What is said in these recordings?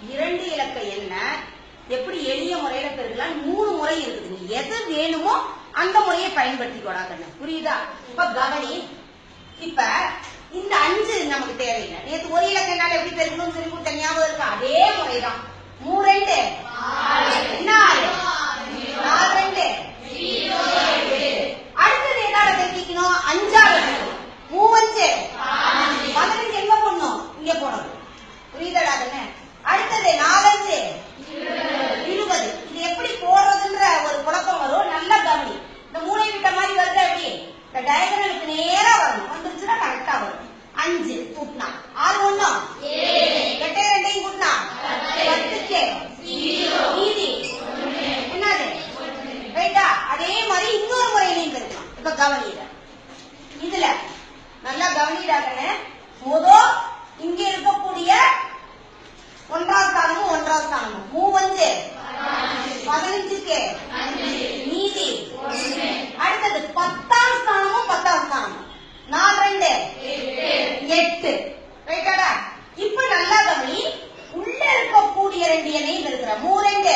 2 இலக்க எண்ண எப்படி எளிய முறையில பெருக்கலாம் 3 முறை இருக்குது. நீ எது வேணுமோ அந்த முறையை பயன்படுத்திக்கோடா கண்ணு. புரியுதா? இப்ப கவனி. இப்ப இந்த 5 நமக்கு தேவையில்லை. நேற்று ஒரு இலக்க எண்ணால எப்படி பெருக்கணும்னு சொல்லி கொடுத்த ஞாபகம் இருக்கா? அதே முறைதான். 3 2 4 4 2 அடுத்தது என்னால பெருக்கிக்கணும்? 5ஆவது 3 5 15 எங்க போடணும்? இங்க போடணும். புரியுதடா கண்ணு? அடுத்தது 4 5 20. இது எப்படி போடுறதுன்ற ஒரு குழப்பம் வரும். நல்லா கவனி. இந்த மூளை விட்ட மாதிரி வருது. எப்படி இந்த டயகனலுக்கு நேரா வரணும். வந்துருச்சுன்னா கரெக்டா வரும். 5 கூட்டினா 6 1 8 2 கூட்டினா 10க்கு மீதி என்னது? ரைட்டா? அதே மாதிரி இன்னொரு முறையிலையும் பெருக்கலாம். இப்ப கவனிட இதுல நல்லா கவனிடாக்கன்னு முதல் இங்க இருக்கக்கூடிய 1ஆம் ஸ்தானமும் 1ஆம் ஸ்தானமும் 3 5 15க்கு மீதி. அடுத்தது 10ஆம் ஸ்தானமும் 10ஆம் ஸ்தானமும் 4 2 8. ரைட்டாடா? இப்ப நல்லா கவனி. உள்ள இருக்கக்கூடிய 2 எண்ணையும் இருக்கிற 3 2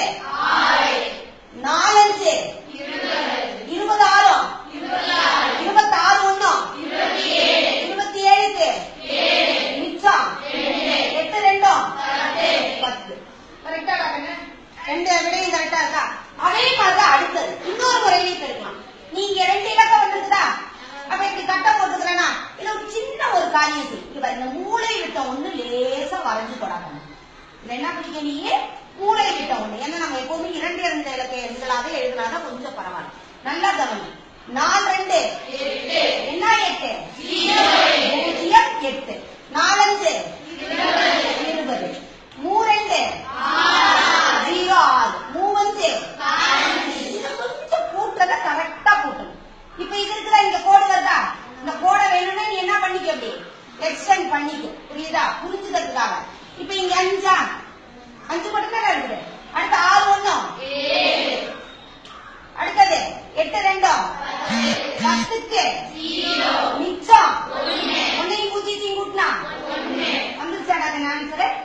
4 5 26 26 1 27க்கு மிச்சம் 8 2 10. கரெக்டாடா கண்ணு? 2 விடையும் கரெக்டா இருக்கா? அதே மாதிரி அடுத்தது இன்னொரு முறையிலையும் பெருக்கலாம். நீங்க 2 இலக்கம் வந்துருக்குதா? அப்ப இப்படி கட்ட போட்டுக்கிறேன்னா இதுல ஒரு சின்ன ஒரு காரியம் செய்யும். இந்த மூளை விட்ட ஒண்ணு லேசா வரைஞ்சு போடாங்க. இது என்ன பண்ணிக்க? நீ மூளை விட்ட ஒண்ணு. ஏன்னா நம்ம எப்பவுமே 2 2 இலக்க எண்களாக எழுதினாதான் கொஞ்சம் பரவாயில்ல. நல்லா கவனி. 4 2 என்ன 8 0 8 4 5 20 3 2 0 6 3 5 கொஞ்சம் கூட்டுறத கரெக்டா கூட்டணும். இப்ப இது இருக்கிற இந்த கோடு வருதா? இந்த கோடை வேணும்னா நீ என்ன பண்ணிக்க? அப்படி எக்ஸ்டெண்ட் பண்ணிக்க. புரியுதா? புரிஞ்சுக்கிறதுக்காக. இப்ப இங்க 5 மட்டும் தான் இருக்குது. அடுத்து 6 1 அடுத்தது 8 2 10க்கு மிச்சம் 1 0 கூட்டினா வந்துருச்சாடா ஆன்சர்?